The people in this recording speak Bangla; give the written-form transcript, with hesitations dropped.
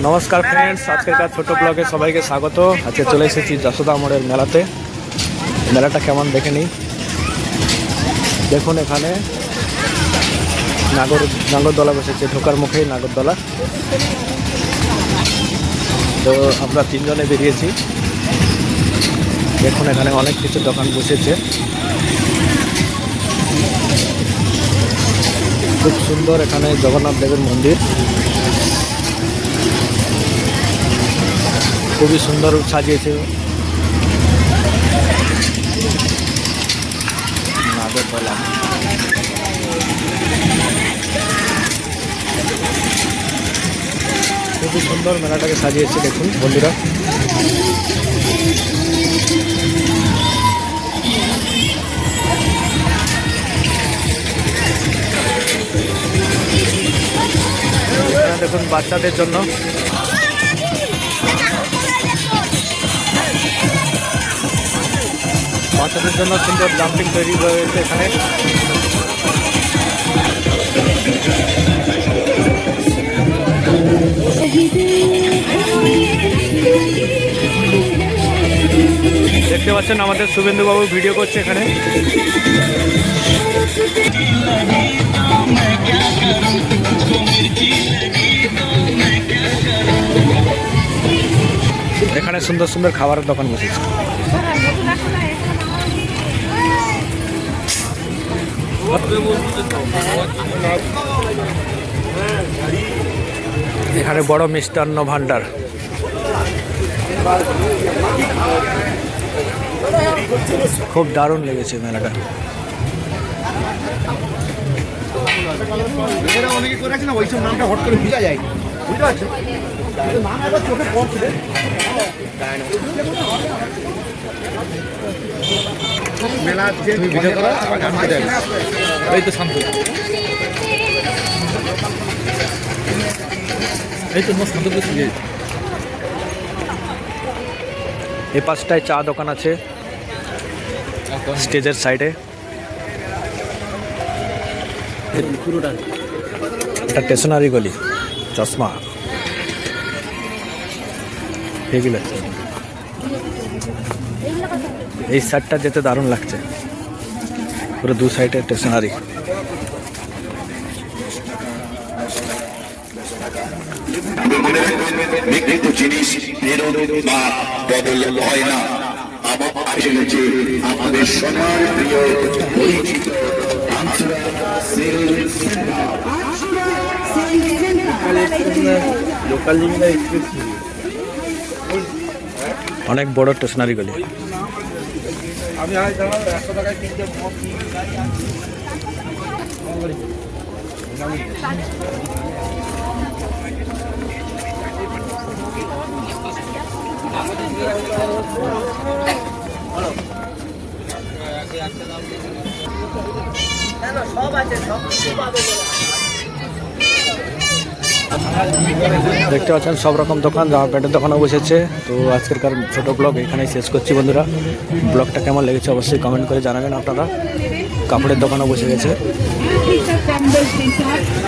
নমস্কার ফ্রেন্ডস, আজকের ছোট ব্লগে সবাইকে স্বাগত। আজকে চলে এসেছি যশোদা মোড়ের মেলাতে। মেলাটা কেমন দেখে নিই। দেখুন এখানে নাগরদোলা বসেছে, ঢোকার মুখেই নাগরদোলা। তো আমরা তিনজনে বেরিয়েছি। দেখুন এখানে অনেক কিছু দোকান বসেছে, খুব সুন্দর। এখানে জগন্নাথ দেবের মন্দির খুবই সুন্দর সাজিয়েছে। নাগরদোলা খুবই সুন্দর মেলাটাকে সাজিয়েছে, দেখুন বন্ধুরা। দেখুন বাচ্চাদের জন্য সুন্দর জাম্পিং তৈরি রয়েছে এখানে। দেখতে পাচ্ছেন আমাদের শুভেন্দু বাবু ভিডিও করছে এখানে। এখানে সুন্দর সুন্দর খাবারের দোকান বসেছে। এখানে বড় মিষ্টান্ন ভান্ডার। খুব দারুণ লেগেছে মেলাটা। এই তো শান্ত, এই তো শান্ত। এই পাশটায় চা দোকান আছে স্টেজের সাইডে। এটা স্টেশনারি গলি, চশমা এগুলো। এই সাইডটা যেতে দারুণ লাগছে, পুরো দু সাইডে স্টেশনারি। আমাদের সবার প্রিয় পরিচিত অনেক বড় স্টেশনারি গলি। আমি দেখতে পাচ্ছেন সব রকম দোকান, জামা প্যান্টের দোকানও বসেছে। তো আজকেরকার ছোট ব্লগ এখানেই শেষ করছি বন্ধুরা। ব্লগটা কেমন লেগেছে অবশ্যই কমেন্ট করে জানাবেন আপনারা। কাপড়ের দোকানও বসে গেছে।